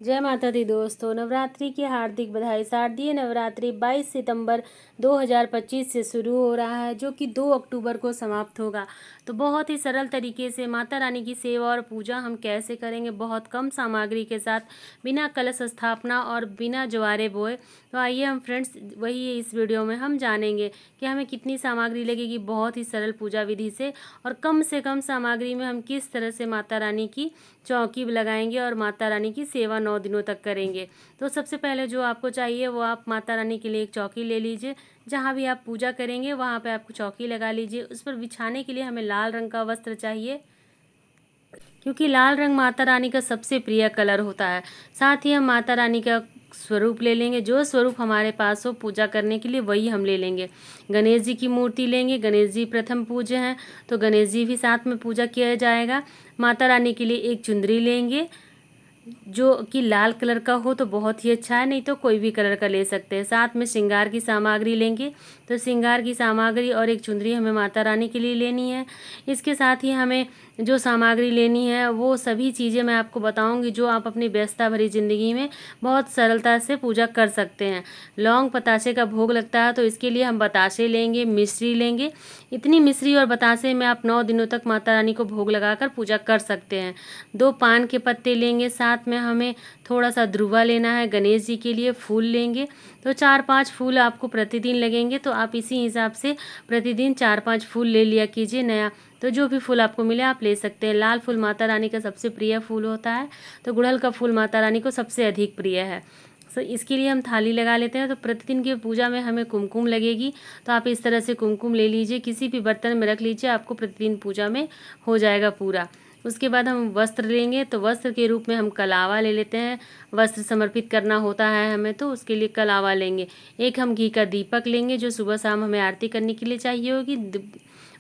जय माता दी दोस्तों, नवरात्रि की हार्दिक बधाई। शारदीय नवरात्रि 22 सितंबर 2025 से शुरू हो रहा है, जो कि 2 अक्टूबर को समाप्त होगा। तो बहुत ही सरल तरीके से माता रानी की सेवा और पूजा हम कैसे करेंगे, बहुत कम सामग्री के साथ, बिना कलश स्थापना और बिना ज्वारे बोए। तो आइए हम फ्रेंड्स वही इस वीडियो में हम जानेंगे कि हमें कितनी सामग्री लगेगी बहुत ही सरल पूजा विधि से कम सामग्री में हम किस तरह से माता रानी की चौकी लगाएंगे और माता रानी की सेवा 9 दिनों तक करेंगे। तो सबसे पहले जो आपको चाहिए वो आप माता रानी के लिए एक चौकी ले लीजिए। जहाँ भी आप पूजा करेंगे वहाँ पे आपको चौकी लगा लीजिए। उस पर बिछाने के लिए हमें लाल रंग का वस्त्र चाहिए, क्योंकि लाल रंग माता रानी का सबसे प्रिय कलर होता है। साथ ही हम माता रानी का स्वरूप ले लेंगे, जो स्वरूप हमारे पास हो पूजा करने के लिए वही हम ले लेंगे। गणेश जी की मूर्ति लेंगे, गणेश जी प्रथम पूज्य हैं तो गणेश जी भी साथ में पूजा किया जाएगा। माता रानी के लिए एक चुंदरी लेंगे जो कि लाल कलर का हो तो बहुत ही अच्छा है, नहीं तो कोई भी कलर का ले सकते हैं। साथ में श्रृंगार की सामग्री लेंगे, तो श्रृंगार की सामग्री और एक चुंदरी हमें माता रानी के लिए लेनी है। इसके साथ ही हमें जो सामग्री लेनी है वो सभी चीज़ें मैं आपको बताऊंगी जो आप अपनी व्यस्तता भरी ज़िंदगी में बहुत सरलता से पूजा कर सकते हैं। लौंग बतासे का भोग लगता है, तो इसके लिए हम बतासे लेंगे, मिश्री लेंगे। इतनी मिश्री और बतासे में आप 9 दिनों तक माता रानी को भोग लगाकर पूजा कर सकते हैं। 2 पान के पत्ते लेंगे, साथ में हमें थोड़ा सा ध्रुवा लेना है। गणेश जी के लिए फूल लेंगे, तो 4-5 फूल आपको प्रतिदिन लगेंगे, तो आप इसी हिसाब से प्रतिदिन 4-5 फूल ले लिया कीजिए नया। तो जो भी फूल आपको मिले आप ले सकते हैं। लाल फूल माता रानी का सबसे प्रिय फूल होता है, तो गुड़हल का फूल माता रानी को सबसे अधिक प्रिय है। सो इसके लिए हम थाली लगा लेते हैं। तो प्रतिदिन की पूजा में हमें कुमकुम लगेगी, तो आप इस तरह से कुमकुम ले लीजिए, किसी भी बर्तन में रख लीजिए, आपको प्रतिदिन पूजा में हो जाएगा पूरा। उसके बाद हम वस्त्र लेंगे, तो वस्त्र के रूप में हम कलावा ले लेते हैं। वस्त्र समर्पित करना होता है हमें, तो उसके लिए कलावा लेंगे। एक हम घी का दीपक लेंगे जो सुबह शाम हमें आरती करने के लिए चाहिए होगी।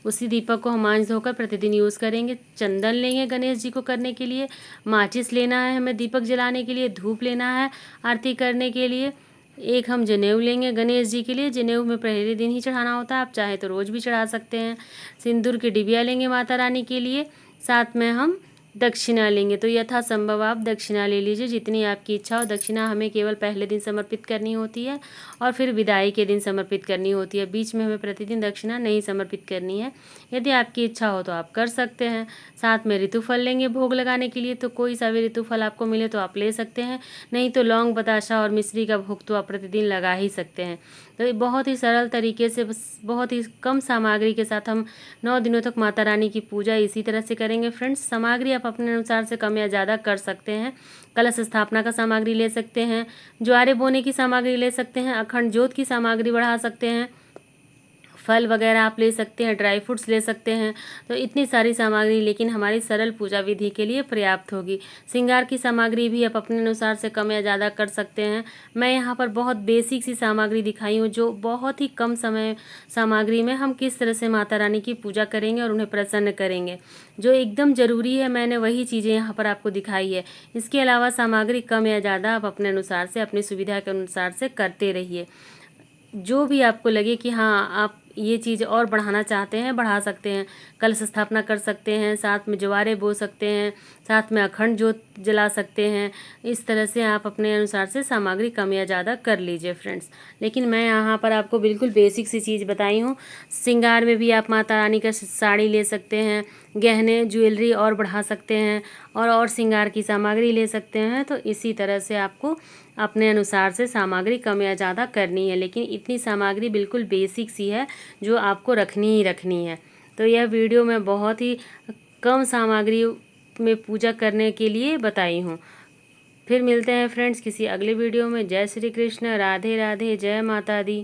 उसी दीपक को हम आंच धोकर प्रतिदिन यूज़ करेंगे। चंदन लेंगे गणेश जी को करने के लिए, माचिस लेना है हमें दीपक जलाने के लिए, धूप लेना है आरती करने के लिए। एक हम जनेऊ लेंगे गणेश जी के लिए, जनेऊ में पहले दिन ही चढ़ाना होता है, आप चाहे तो रोज़ भी चढ़ा सकते हैं। सिंदूर की डिबिया लेंगे माता रानी के लिए। साथ में हम दक्षिणा लेंगे, तो यथासंभव आप दक्षिणा ले लीजिए, जितनी आपकी इच्छा हो। दक्षिणा हमें केवल पहले दिन समर्पित करनी होती है और फिर विदाई के दिन समर्पित करनी होती है। बीच में हमें प्रतिदिन दक्षिणा नहीं समर्पित करनी है। यदि आपकी इच्छा हो तो आप कर सकते हैं। साथ में ऋतुफल लेंगे भोग लगाने के लिए, तो कोई सा भी ऋतुफल आपको मिले तो आप ले सकते हैं, नहीं तो लौंग बताशा और मिश्री का भोग तो आप प्रतिदिन लगा ही सकते हैं। तो ये बहुत ही सरल तरीके से, बस बहुत ही कम सामग्री के साथ हम 9 दिनों तक माता रानी की पूजा इसी तरह से करेंगे। फ्रेंड्स, सामग्री आप अपने अनुसार से कम या ज़्यादा कर सकते हैं। कलश स्थापना का सामग्री ले सकते हैं, ज्वारे बोने की सामग्री ले सकते हैं, अखंड ज्योत की सामग्री बढ़ा सकते हैं, फल वगैरह आप ले सकते हैं, ड्राई फ्रूट्स ले सकते हैं। तो इतनी सारी सामग्री लेकिन हमारी सरल पूजा विधि के लिए पर्याप्त होगी। श्रृंगार की सामग्री भी आप अपने अनुसार से कम या ज़्यादा कर सकते हैं। मैं यहाँ पर बहुत बेसिक सी सामग्री दिखाई हूँ, जो बहुत ही कम समय सामग्री में हम किस तरह से माता रानी की पूजा करेंगे और उन्हें प्रसन्न करेंगे। जो एकदम ज़रूरी है मैंने वही चीज़ें यहाँ पर आपको दिखाई है। इसके अलावा सामग्री कम या ज़्यादा आप अपने अनुसार से, अपनी सुविधा के अनुसार से करते रहिए। जो भी आपको लगे कि हाँ आप ये चीज़ और बढ़ाना चाहते हैं बढ़ा सकते हैं। कलश स्थापना कर सकते हैं, साथ में ज्वारे बो सकते हैं, साथ में अखंड ज्योत जला सकते हैं। इस तरह से आप अपने अनुसार से सामग्री कम या ज़्यादा कर लीजिए फ्रेंड्स। लेकिन मैं यहाँ पर आपको बिल्कुल बेसिक सी चीज़ बताई हूँ। श्रृंगार में भी आप माता रानी का साड़ी ले सकते हैं, गहने ज्वेलरी और बढ़ा सकते हैं, और श्रृंगार की सामग्री ले सकते हैं। तो इसी तरह से आपको अपने अनुसार से सामग्री कम या ज़्यादा करनी है, लेकिन इतनी सामग्री बिल्कुल बेसिक सी है जो आपको रखनी ही रखनी है। तो यह वीडियो मैं बहुत ही कम सामग्री में पूजा करने के लिए बताई हूँ। फिर मिलते हैं फ्रेंड्स किसी अगले वीडियो में। जय श्री कृष्ण, राधे राधे, जय माता दी।